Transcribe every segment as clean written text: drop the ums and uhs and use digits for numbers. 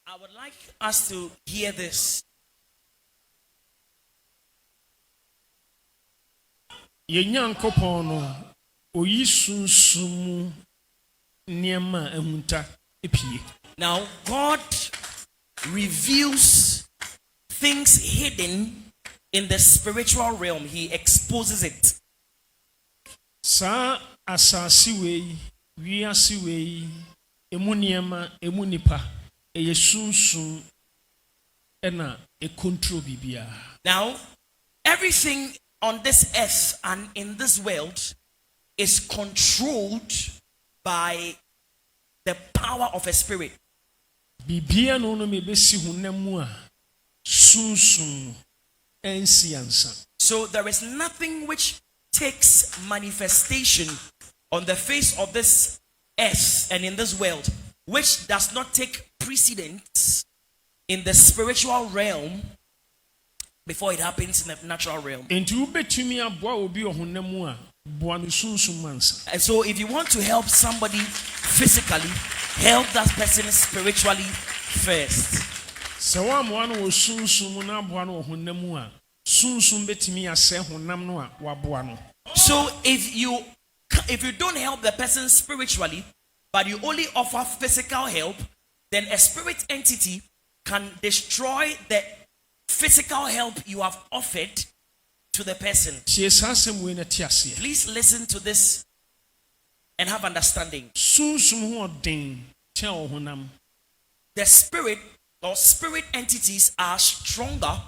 I would like us to hear this. Yenyankopon no oyi sunsumu niema ehunta epie. Now God reveals things hidden in the spiritual realm. He exposes it. Sa asasi wei, wiase wei, emu niema, emu nipa, eye sunsun ena e control bibia. Now, everything on this earth and in this world is controlled by the power of a spirit. Bibia no no mebesi hunamu a sunsun ensiansa. So there is nothing which takes manifestation on the face of this earth and in this world which does not take precedence in the spiritual realm before it happens in the natural realm. And so if you want to help somebody physically, help that person spiritually first. So if you don't help the person spiritually, but you only offer physical help, then a spirit entity can destroy the physical help you have offered to the person. Please listen to this and have understanding. The spirit or spirit entities are stronger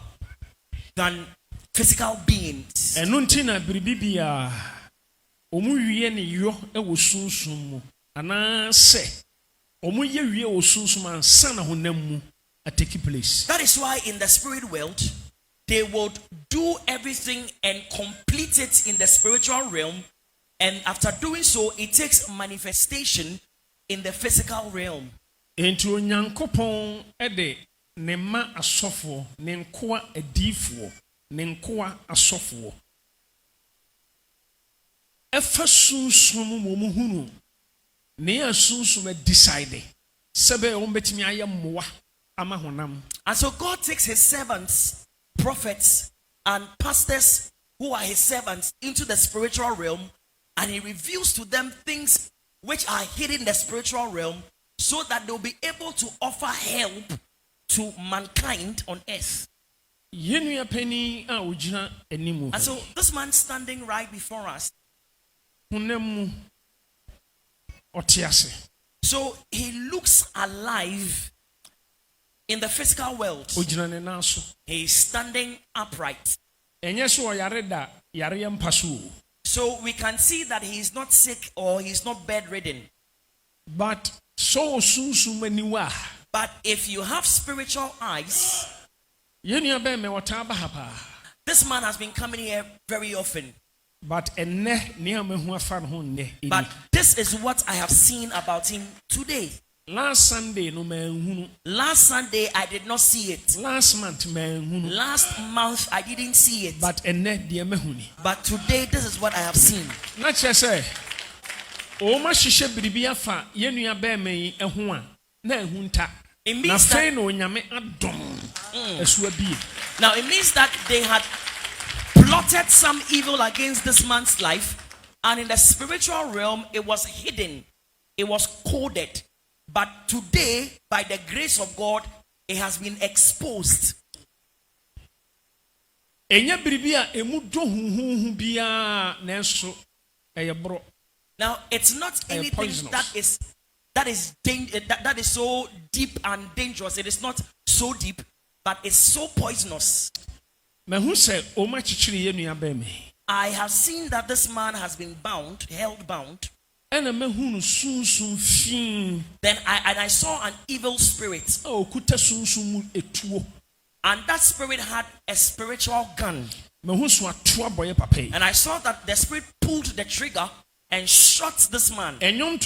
than physical beings. That is why in the spirit world, they would do everything and complete it in the spiritual realm. And after doing so, it takes manifestation in the physical realm. Enti onyankopon ede ne ma asofo ne nkoa adifo ne nkoa asofo efa sunsun mo mu hunu ne asunsun decide sebe o betimi aye moa ama honam. And so God takes his servants, prophets and pastors who are his servants into the spiritual realm, and he reveals to them things which are hidden in the spiritual realm, so that they'll be able to offer help to mankind on earth. And so this man standing right before us, so he looks alive in the physical world. He is standing upright. So we can see that he is not sick or he is not bedridden. But if you have spiritual eyes, this man has been coming here very often. But this is what I have seen about him today. Last Sunday I did not see it. Last month I didn't see it. But today this is what I have seen. It means that they had plotted some evil against this man's life, and in the spiritual realm it was hidden, it was coded. But today, by the grace of God, it has been exposed. Now, it's not anything that is so deep and dangerous. It is not so deep, but it's so poisonous. I have seen that this man has been held bound. Then I saw an evil spirit. And that spirit had a spiritual gun. And I saw that the spirit pulled the trigger and shot this man. Now,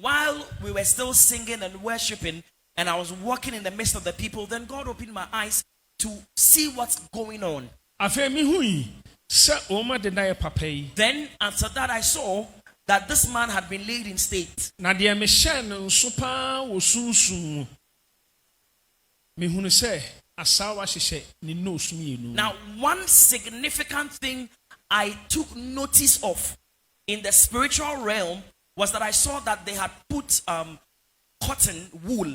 while we were still singing and worshiping, and I was walking in the midst of the people, then God opened my eyes to see what's going on. sɛ ɔma de na yɛ papa yi. Then after that, I saw that this man had been laid in state. Na deɛ mehyɛ no nso paa wɔ sunsun mu. Mehunu sɛ asawa hyehyɛ ne nose mmienu. Now, one significant thing I took notice of in the spiritual realm was that I saw that they had put cotton wool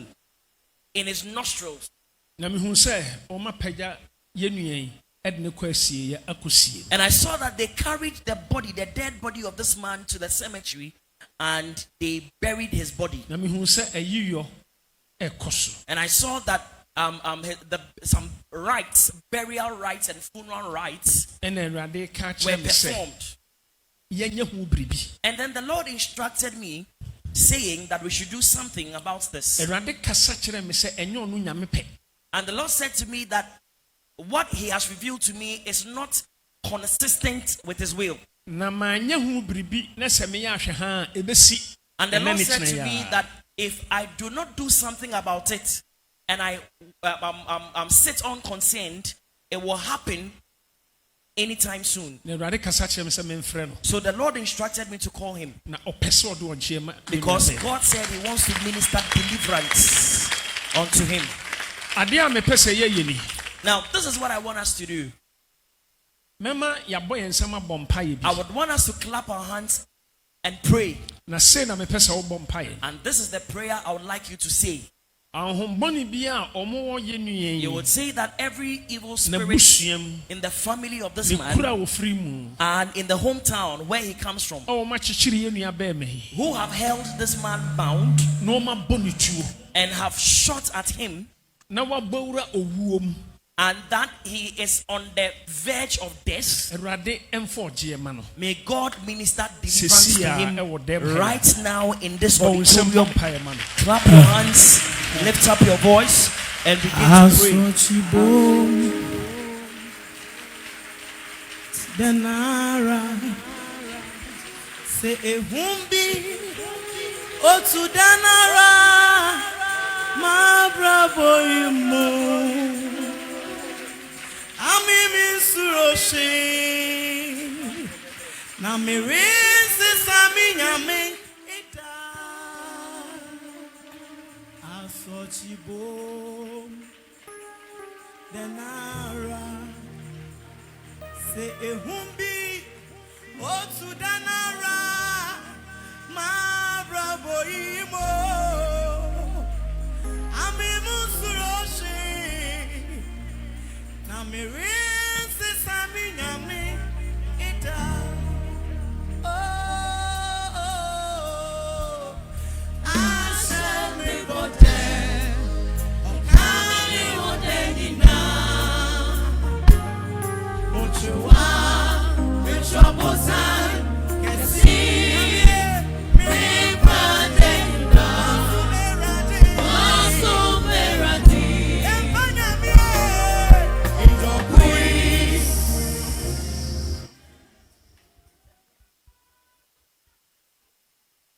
in his nostrils. Na mehunu sɛ ɔma pagya yɛ nua yi ɛde ne kɔ asie yɛ akɔsie. And I saw that they carried the body, the dead body of this man, to the cemetery, and they buried his body. Na mehunu sɛ ayiyɔ ɛkɔ so. And I saw that some rites, burial rites and funeral rites ɛna Awurade ka were kyerɛ me sɛ performed. yɛnyɛ ho biribi. And then the Lord instructed me, saying that we should do something about this. Awurade kasa kyerɛ me sɛ ɛnyɛ ɔno nyame pɛ. And the Lord said to me that what he has revealed to me is not consistent with his will. Na manyɛ ho biribi na sɛ meyɛ ahwɛ ha a ɛbɛsi. And the Ɛna Lord ne said tena to yɛ me a. that if I do not do something about it and I sit unconcerned, it will happen anytime soon. Na Awurade kasa kyerɛ me sɛ memfrɛ no. So the Lord instructed me to call him, Na ɔpɛ sɛ ɔde ɔgyeɛ ma. because God said he wants to minister deliverance unto him. Adeɛ a mepɛ sɛ yɛyɛ ni. Now, this is what I want us to do. Mɛma yɛabɔ yɛn nsɛm abɔ mpaeɛ I bi. would want us to clap our hands and pray. Na sei na mepɛ sɛ wobɔ mpaeɛ. And this is the prayer I would like you to say. Ahombɔne bi a ɔmo wɔ yɛ nua You yi. would say that every evil Na spirit busuam in the family of this ne man kura wofiri mu. and in the hometown where he comes from, A ɔmo akyekyere yɛ nua bɛɛma yi. who have held this man bound Na ɔmo abɔ ne tuo. and have shot at him, Na wabawura owuo mu. and that he is on the verge of death, Awurade ɛmfa ɔgyeɛ ma no. may God minister deliverance Sisi to a him ɛwɔ dɛm ha. right now in this Bɔ wo nsɛm bɔ auditorium. mpaeɛ ma no. Clap your hands, lift up your voice, and begin to pray. Denara se ehumbi otu danara ma bravo imu amimi suroshi na mirisi sami nyame ita asochibo denara se ehumbi otu danara ma bravo imo amimu suroshi na mirinsi sami nyami ita oh asha mi bote okani odenina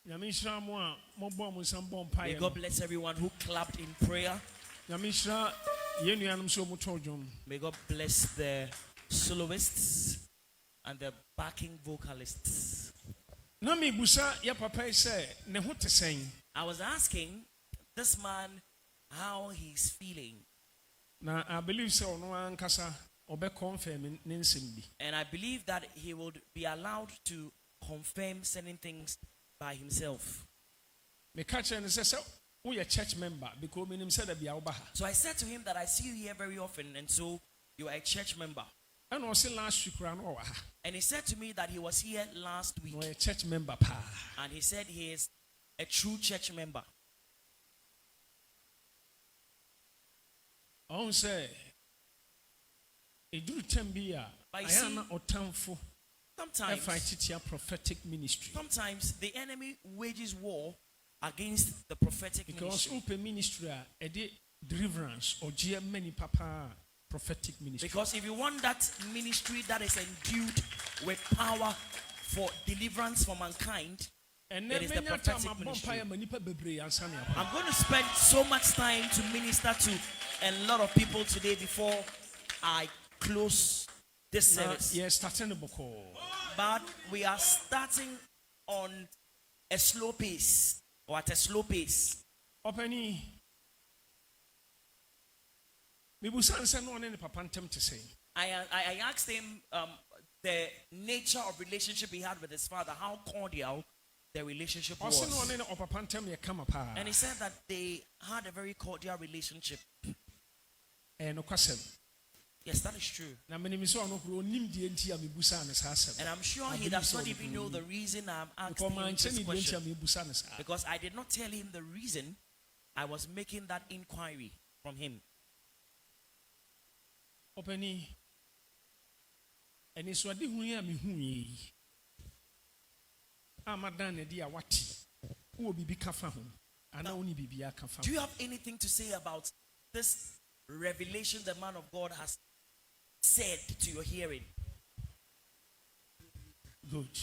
Nyame nhyira mo a mobɔ mo nsɛm bɔ May mpaeɛ God no. bless everyone who clapped in prayer. Nyame nhyira yɛn nuanom sɛ ɔmotɔ dwom. May God bless the soloists and the backing vocalists. Na mebusa yɛ papa yi sɛ ne ho te sɛn. I was asking this man how he's feeling, Na I believe sɛ ɔno ankasa ɔbɛkɔmfɛm ne nsɛm bi. and I believe that he would be allowed to confirm certain things by himself. Meka kyerɛ no sɛ woyɛ church member because menim sɛ da bia woba ha. So I said to him that I see you here very often, and so you are a church member. Ɛna ɔse last week koraa no ɔwɔ ha. And he said to me that he was here last week, Na ɔyɛ church member paa. and he said he is a true church member. Ɔhu sɛ ɛduru tam bi a But you ayɛ see, na ɔtamfo ɛfa Sometimes, titia prophetic ministry. sometimes the enemy wages war against the prophetic Because ministry. open ministry a ɛde deliverance ɔgyeɛ many papa prophetic ministry. Because if you want that ministry that is endued with power for deliverance for mankind, And it is the prophetic ministry. I'm going to spend so much time to minister to a lot of people today before I close this service. Yes, starting the book. But we are starting on a slow pace, or at a slow pace. Openi. Mibusan said no one papa ntem to say. I asked him the nature of relationship he had with his father, how cordial the relationship was. And he said that they had a very cordial relationship. Yes, that is true. And I'm sure he does not even know the reason I'm asking him this question, because I did not tell him the reason I was making that inquiry from him. And it's what the Do you have anything to say about this revelation the man of God has said to your hearing? Good.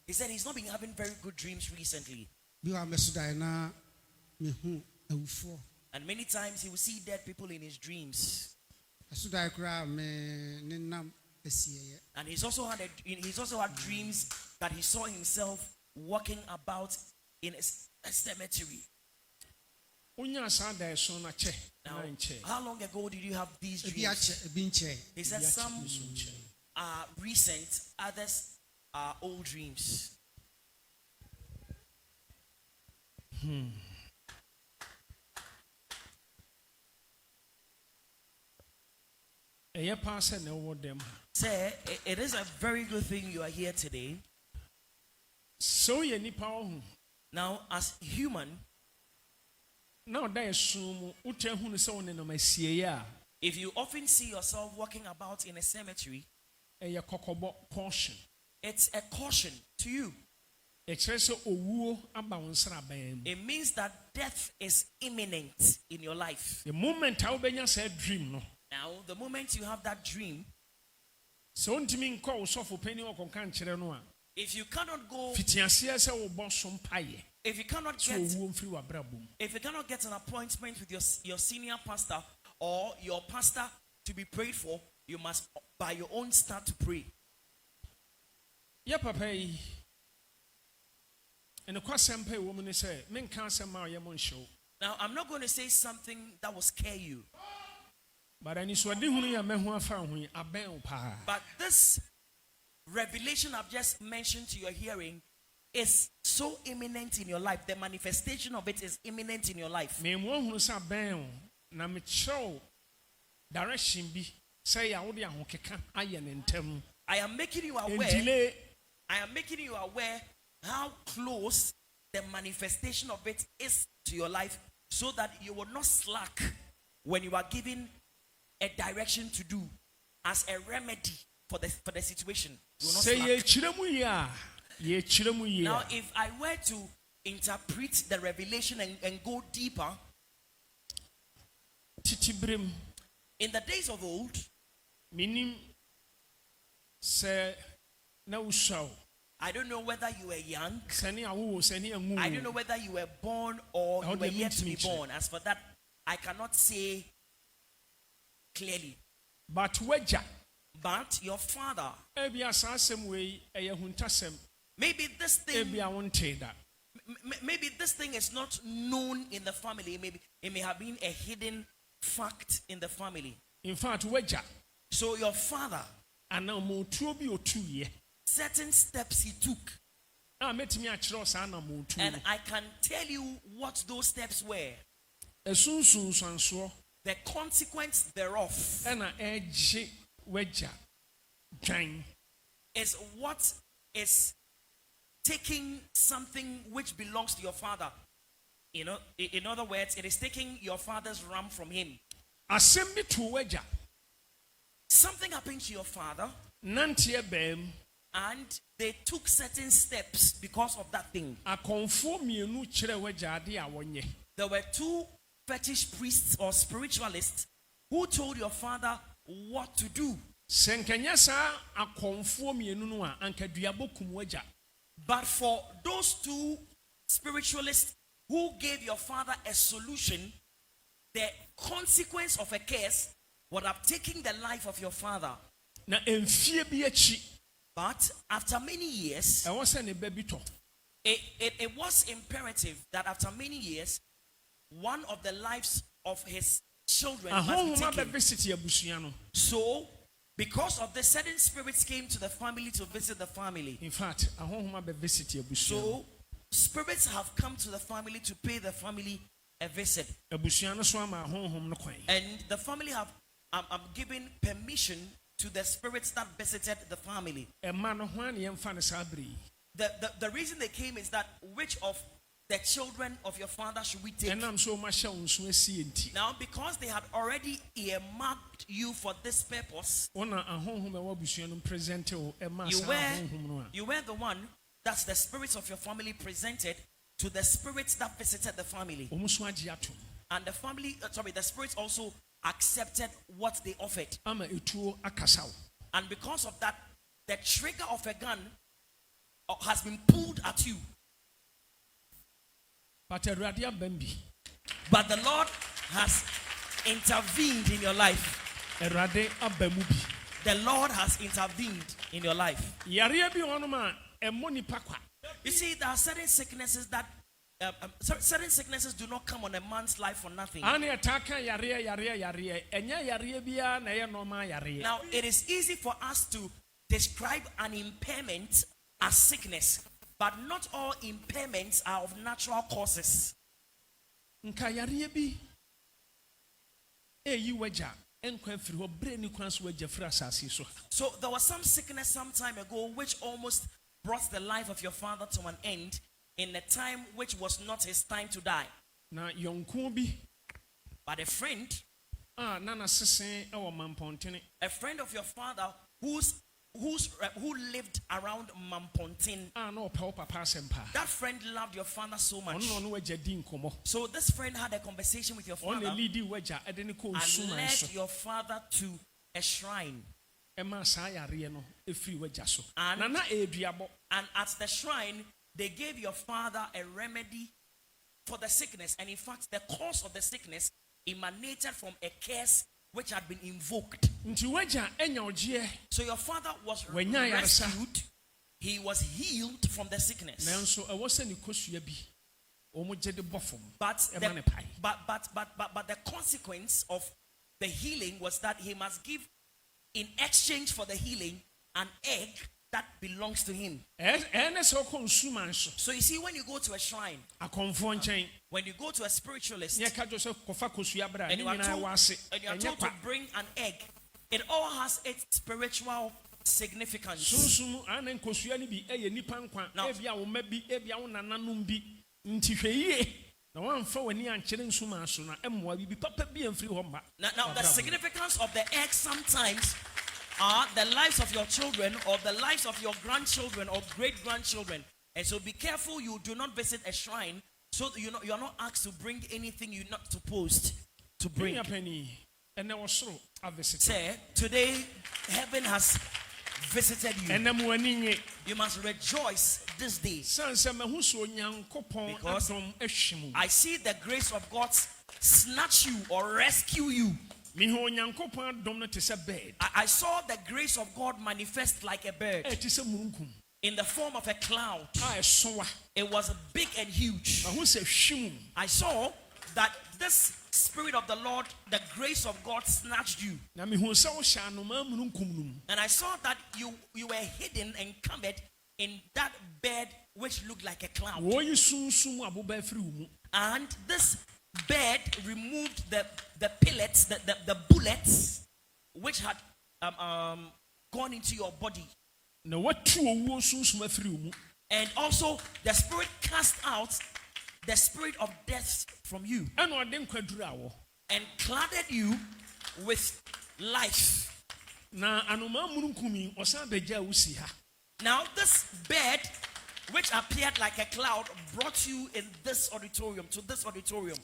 He said he's not been having very good dreams recently. And many times he will see dead people in his dreams. And he's also had dreams that he saw himself walking about in a cemetery. Now, how long ago did you have these dreams? He said some are recent, others are old dreams. Say, it is a very good thing you are here today. So now, as human, if you often see yourself walking about in a cemetery, it's a caution to you. It means that death is imminent in your life. The moment I dream, now, the moment you have that dream, if you cannot go, if you cannot get an appointment with your senior pastor or your pastor to be prayed for, you must by your own start to pray. Yeah, Papa. And the question woman say, "Men can't say my show." Now, I'm not going to say something that will scare you. But this revelation I've just mentioned to your hearing is so imminent in your life. The manifestation of it is imminent in your life. I am making you aware. I am making you aware how close the manifestation of it is to your life, so that you will not slack when you are given a direction to do as a remedy for the situation. You will not slack. Now, if I were to interpret the revelation and go deeper, in the days of old, I don't know whether you were young, I don't know whether you were born or you were yet to be born. As for that, I cannot say clearly. But your father, maybe this thing is not known in the family. Maybe it may have been a hidden fact in the family. In fact, so your father, certain steps he took, and I can tell you what those steps were. The consequence thereof is what is taking something which belongs to your father. You know, in other words, it is taking your father's ram from him. Something happened to your father, and they took certain steps because of that thing. There were two fetish priests or spiritualists who told your father what to do. But for those two spiritualists who gave your father a solution, the consequence of a curse would have taken the life of your father. Na emfie bi achi But after many years, ɛwɔ sɛ ne ba bi tɔ. it was imperative that after many years, one of the lives of his children must Ahonhoma be bɛ taken. visit abusua no. So, because of the certain spirits came to the family to visit the family. In fact, ahonhoma bɛ visit abusua. So, spirits have come to the family to pay the family a visit. Abusua no so ama ahonhom no kwan. And the family have given permission to the spirits that visited the family. Ɛma no ho an yɛmfa no saa bere yi. The reason they came is that which of the children of your father should we take? Ɛnam so ma hyɛ wo nso asie nti. Now, because they had already earmarked you for this purpose, Ona ahonhom ɛwɔ abusua no present wo ɛma saa ahonhom no a. you were the one that's the spirits of your family presented to the spirits that visited the family. Wɔn so agye ato. And the family, the spirits also accepted what they offered. Ama etuo akasa wo. And because of that, the trigger of a gun has been pulled at you. But Awurade abam bi. But the Lord has intervened in your life. Awurade aba mu bi. The Lord has intervened in your life. Yareɛ bi wɔ hɔnom a ɛmmɔ nipa kwa. You see, there are certain sicknesses that certain sicknesses do not come on a man's life for nothing. Ane ataka yareɛ. Ɛnyɛ yareɛ biara na ɛyɛ normal yareɛ. Now, it is easy for us to describe an impairment as sickness, but not all impairments are of natural causes. Nka yareɛ bi eyi wagya enkwa firi hɔ bere ni kwan so wagya firi asase so. So there was some sickness some time ago which almost brought the life of your father to an end in a time which was not his time to die. Na yɔnko bi But a friend a na nasese ɛwɔ Mampɔntene. of your father who lived around Mampontin, A na ɔpɛ wo papa asɛm paa. that friend loved your father so much. Ɔno na ɔno wagya di nkɔmmɔ. So this friend had a conversation with your Ɔno father na lidi wagya ɛde ne kɔ and osuman so. led your father to a shrine. Ɛma saa yareɛ no efiri wagya so. And- Na eduabɔ. And at the shrine, they gave your father a remedy for the sickness. And in fact, the cause of the sickness emanated from a curse which had been invoked. Nti wagya enya ɔgyeɛ. So your father was Wanya yaresa. rescued. He was healed from the sickness. Nanso ɛwɔ sɛ ne kosua bi wɔn gye de bɔ fam. But Ɛma ne the, pae. but the consequence of the healing was that he must give, in exchange for the healing, an egg that belongs to him. Ɛne sɛ ɔkɔ nsuman so. So you see, when you go to a shrine, Akɔnfoɔ nkyɛn. when you go to a spiritualist, Ne ɛka dwo sɛ kɔfa kosua bere a ne and you are nyinaa told, wɔ ase. and you are Ɛnyɛ told to kwa. bring an egg, it all has its spiritual significance. Sunsum ana nkosua no bi ɛyɛ nipa nkwa. Now- Ebi a wo ma bi, ebi a wo nananom bi. Nti hwɛ yie. Na wɔamfa w'ani ankyerɛ nsuman so na ɛmmoa bi papa bi amfiri hɔ mba. Now the significance of the egg sometimes are the lives of your children or the lives of your grandchildren or great-grandchildren. And so be careful you do not visit a shrine so that you are not asked to bring anything you're not supposed to bring. Bring pani. Ɛnɛ wɔ soro avisit. Say, today heaven has visited you. Ɛnɛ mo ani nye. You must rejoice this day. San sɛ mahu so Onyankopɔn Because adom ahwe mu. I see the grace of God snatch you or rescue you. Mehu Onyankopɔn adom no te sɛ bird. I saw the grace of God manifest like a bird Ɛte sɛ mununkum. in the form of a cloud. A ɛsoa. It was big and huge. Mahu sɛ hwe mu. I saw that this Spirit of the Lord, the grace of God snatched you. Na mehu sɛ wohyɛ anoma mununkum no mu. And I saw that you were hidden and covered in that bed which looked like a cloud. Wɔyi sunsum aboba afiri wo mu. And this bed removed the pellets, the bullets which had gone into your body. Na watu owuo sunsum afiri wo mu. And also the Spirit cast out the spirit of death from you Ɛna ɔde nkwaduru awɔ. and cladded you with life. Na anoma mununkum yi ɔsan bɛgya wo si ha. Now this bed which appeared like a cloud brought you in this auditorium, to this auditorium.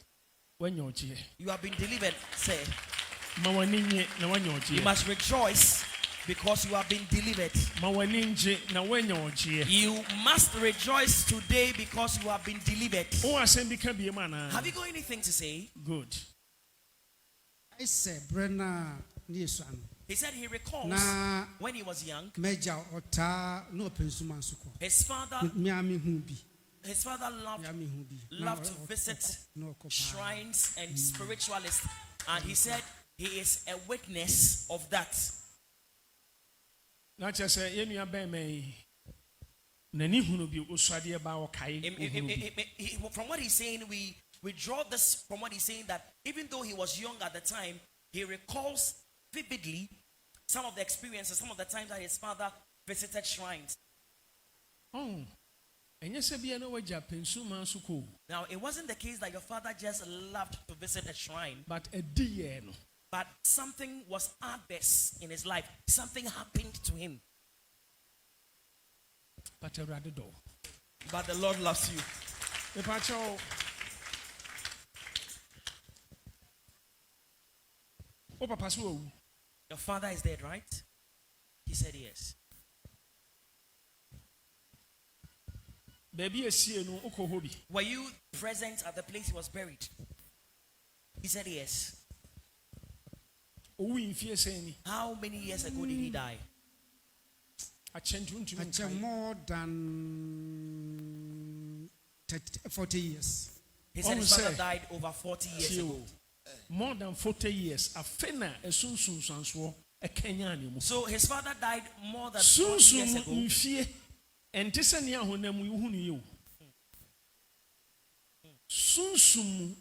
Wanya ɔgyeɛ. You have been delivered, say. Ma w'ani nye na wanya You ɔgyeɛ. must rejoice because you have been delivered. Ma w'ani ngye na wanya ɔgyeɛ. You must rejoice today because you have been delivered. Wo asɛm bi ka biem anaa? Have you got anything to say? Good. ese brena ni esu ano. He said he recalls Na when he was young, meja ota no pensuma nsuko. his father loved to visit shrines and spiritualists, and he said he is a witness of that. Not just say, "Yenu abeme." Nani hunu bi uswadi eba okai. From what he's saying, we draw this from what he's saying, that even though he was young at the time, he recalls vividly some of the experiences, some of the times that his father visited shrines. Oh, and yes, now it wasn't the case that your father just loved to visit a shrine, but a dear, but something was adverse in his life. Something happened to him. But a rather door. But the Lord loves you. Your father is dead, right? He said yes. Baby, were you present at the place he was buried? He said yes. How many years ago did he die? More than 40 years. He said his father died over 40 years ago. More than 40 years. So his father died more than 40 years ago. And this is you. Sunsum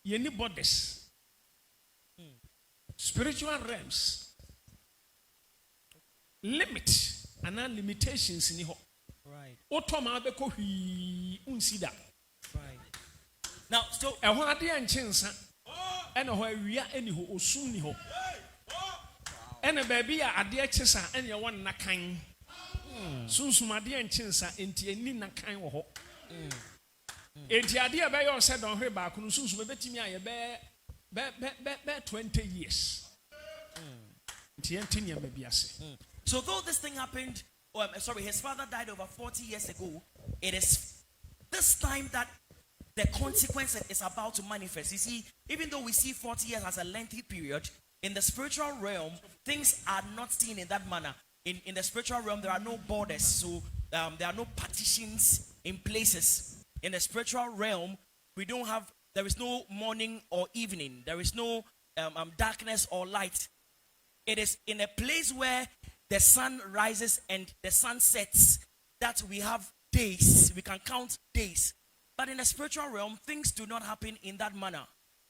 yeni bodies. Spiritual realms. Limit and limitations in ho. Right. Otoma beko unsida. Right. Now, so a wadi and chensa and a where any ho osuni ho. And a baby a dear chesa and your one nakan. Sunsum adi and chensa into a nina kind of ho. Enti idea by your said on her back, sunsum betimia bear 20 years. So though this thing happened, his father died over 40 years ago, it is this time that the consequence is about to manifest. You see, even though we see 40 years as a lengthy period, in the spiritual realm, things are not seen in that manner. In the spiritual realm, there are no borders, so there are no partitions in places. In the spiritual realm, there is no morning or evening. There is no darkness or light. It is in a place where the sun rises and the sun sets that we have days. We can count days. But in the spiritual realm, things do not happen in that manner.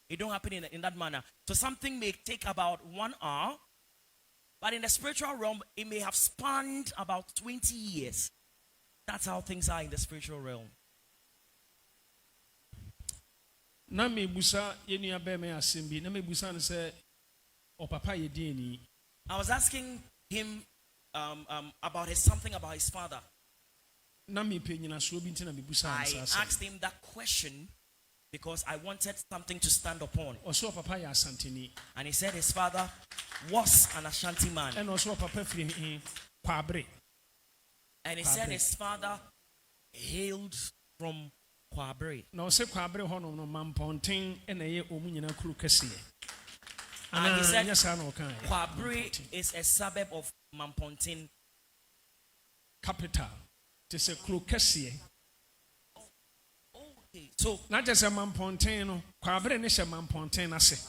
It don't happen in that manner. So something may take about 1 hour, but in the spiritual realm, it may have spanned about 20 years. That's how things are in the spiritual realm. Na me busa yenu abeme asembi na me busa no say o papa ye din ni. I was asking him about something about his father. Na me pe nyina so bi ntina me busa I asked him that question because I wanted something to stand upon. Oso papa ya asanteni. And he said his father was an Ashanti man. And oso papa firi Kwabre. And he said his father hailed from Kwabre. No se Kwabre hono no mamponten ena ye omu nyina kuru kese. And he said Kwabre is a suburb of Mamponten. Capital. It is a kuru kese. Okay. So not just a mamponten no, Kwabre ne she mamponten ase.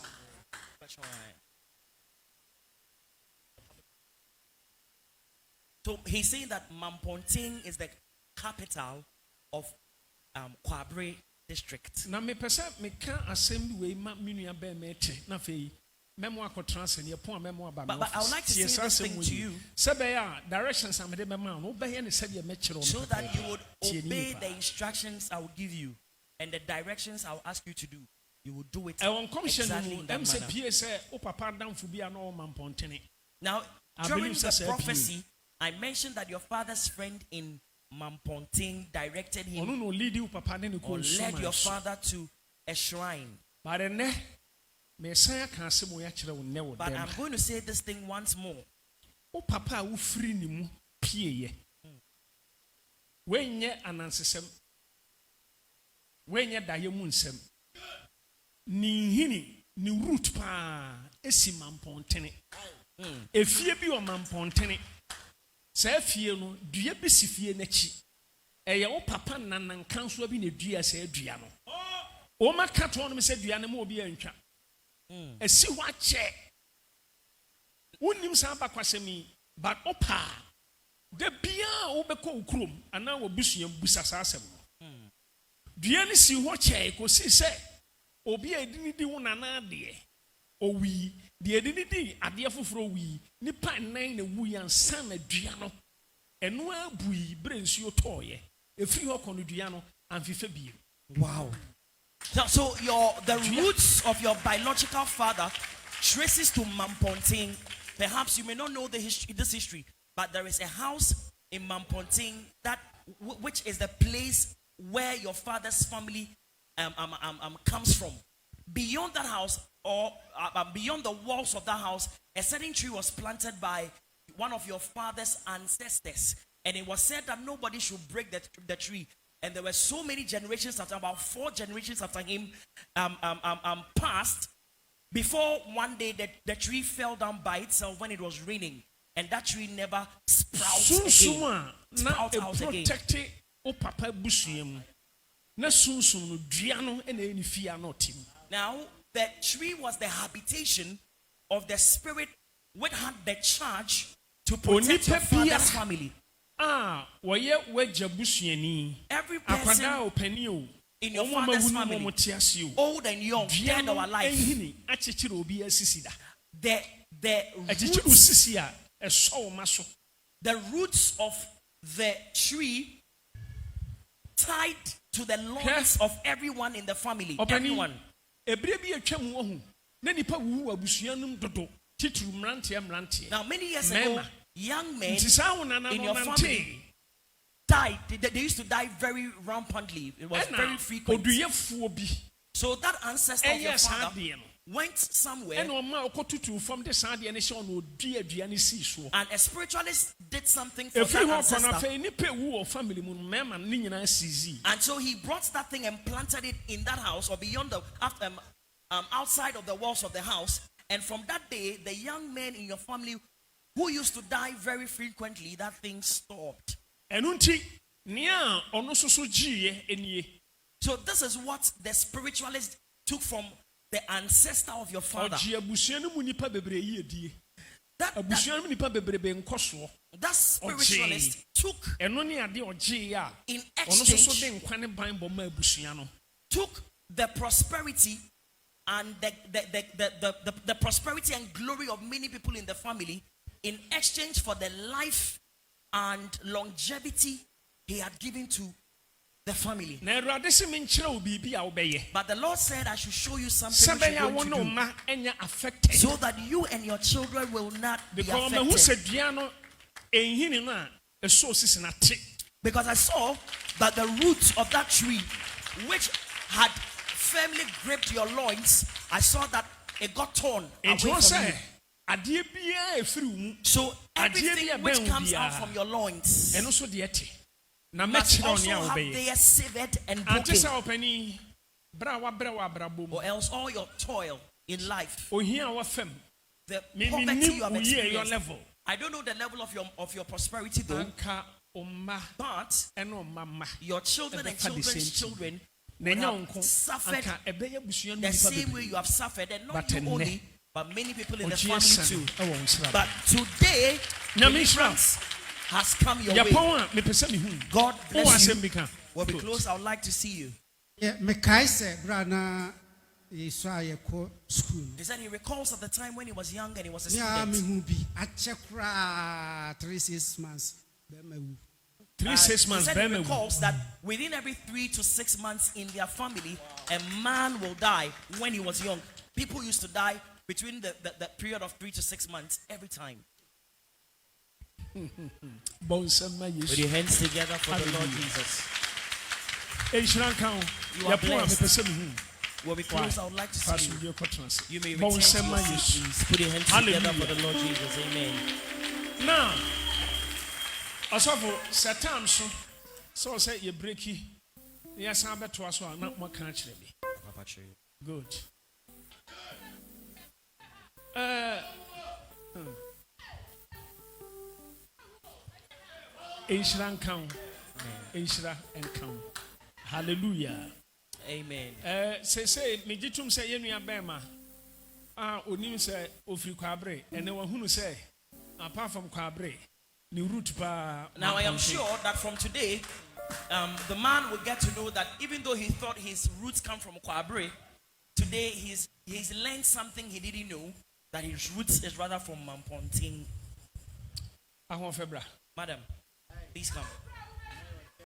So he's saying that Mamponten is the capital of Kwabre district. Na me pesa me kan assembly we ma minua be mete na fei memo akotranse ne pon memo aba. But I would like to say this thing to you. Directions am de be ma no be here ne sabe me kire so that you would obey the instructions I will give you and the directions I will ask you to do. You will do it exactly in that manner. Now, during the prophecy, I mentioned that your father's friend in Mamponten directed him or led your father to a shrine. But I'm going to say this thing once more. When ye anansesem when ye daye mu nsem ni hini ni root pa esi mampontene efie bi o mampontene sa fie no dua bi si fie n'achi eye wo papa nanan kanso bi na dua sa dua no o maka to no se dua no ma obi antwa esi ho ache wonim sa ba kwasemi but opa de bia wo beko ukrom ana wo busuam busasa asem dua ni si ho che ko si se obi edini di wona na de owi de edini di ade afoforo wi nipa nan na wu yansa na dua no eno abui brensuo toye efiri ho kono dua no amfifa bi. Wow. So the roots of your biological father traces to Mamponting. Perhaps you may not know this history, but there is a house in Mamponting which is the place where your father's family comes from. Beyond that house, or beyond the walls of that house, a certain tree was planted by one of your father's ancestors, and it was said that nobody should break the tree. And there were so many generations after, about 4 generations after him passed, before one day the tree fell down by itself when it was raining, and that tree never sprouted again. Sprout out again. Protect o papa busuam. Na sunsum no dua no ena eni fia no tim. Now the tree was the habitation of the spirit which had the charge to protect your father's family. Every person in your father's family, old and young, dead or alive, the roots of the tree tied to the loins of everyone in the family. Everyone. Now, many years ago, young men in your family died. They used to die very rampantly. It was very frequent. So that ancestor of your father went somewhere, and a spiritualist did something for that ancestor. And so he brought that thing and planted it in that house, or beyond the outside of the walls of the house. And from that day, the young men in your family who used to die very frequently, that thing stopped. So this is what the spiritualist took from the ancestor of your father. That spiritualist took in exchange, took the prosperity and the prosperity and glory of many people in the family in exchange for the life and longevity he had given to the family. But the Lord said, I should show you something which you're going to do, so that you and your children will not be affected. Because I saw that the roots of that tree, which had firmly gripped your loins, I saw that it got torn away from you. So everything which comes out from your loins must also have their severed and broken, or else all your toil in life, the poverty you have experienced. I don't know the level of your prosperity though, but your children and children's children will have suffered the same way you have suffered, and not you only, but many people in the family too. But today, deliverance has come your way. God bless you. When we close, I would like to see you. He said he recalls at the time when he was young and he was a student. 3-6 months. 3-6 months. He recalls that within every 3 to 6 months in their family, a man will die when he was young. People used to die between the period of 3 to 6 months every time. Put your hands together for the Lord Jesus. You are blessed. When we close, I would like to see you. You may return to your seat, please. Put your hands together for the Lord Jesus. Amen. Now, also for Satan, so say you breaky. Yes, I'm better to us. Not more country. Good. Inshira count. Inshira and count. Hallelujah. Amen. Say me jitum say yenua Bempah. Onim say ofri kwabre and then who say apart from kwabre ni root pa. Now I am sure that from today the man will get to know that even though he thought his roots come from Kwabre, today he's learned something he didn't know, that his roots is rather from Mamponting. Ahon Febra. Madam, please come.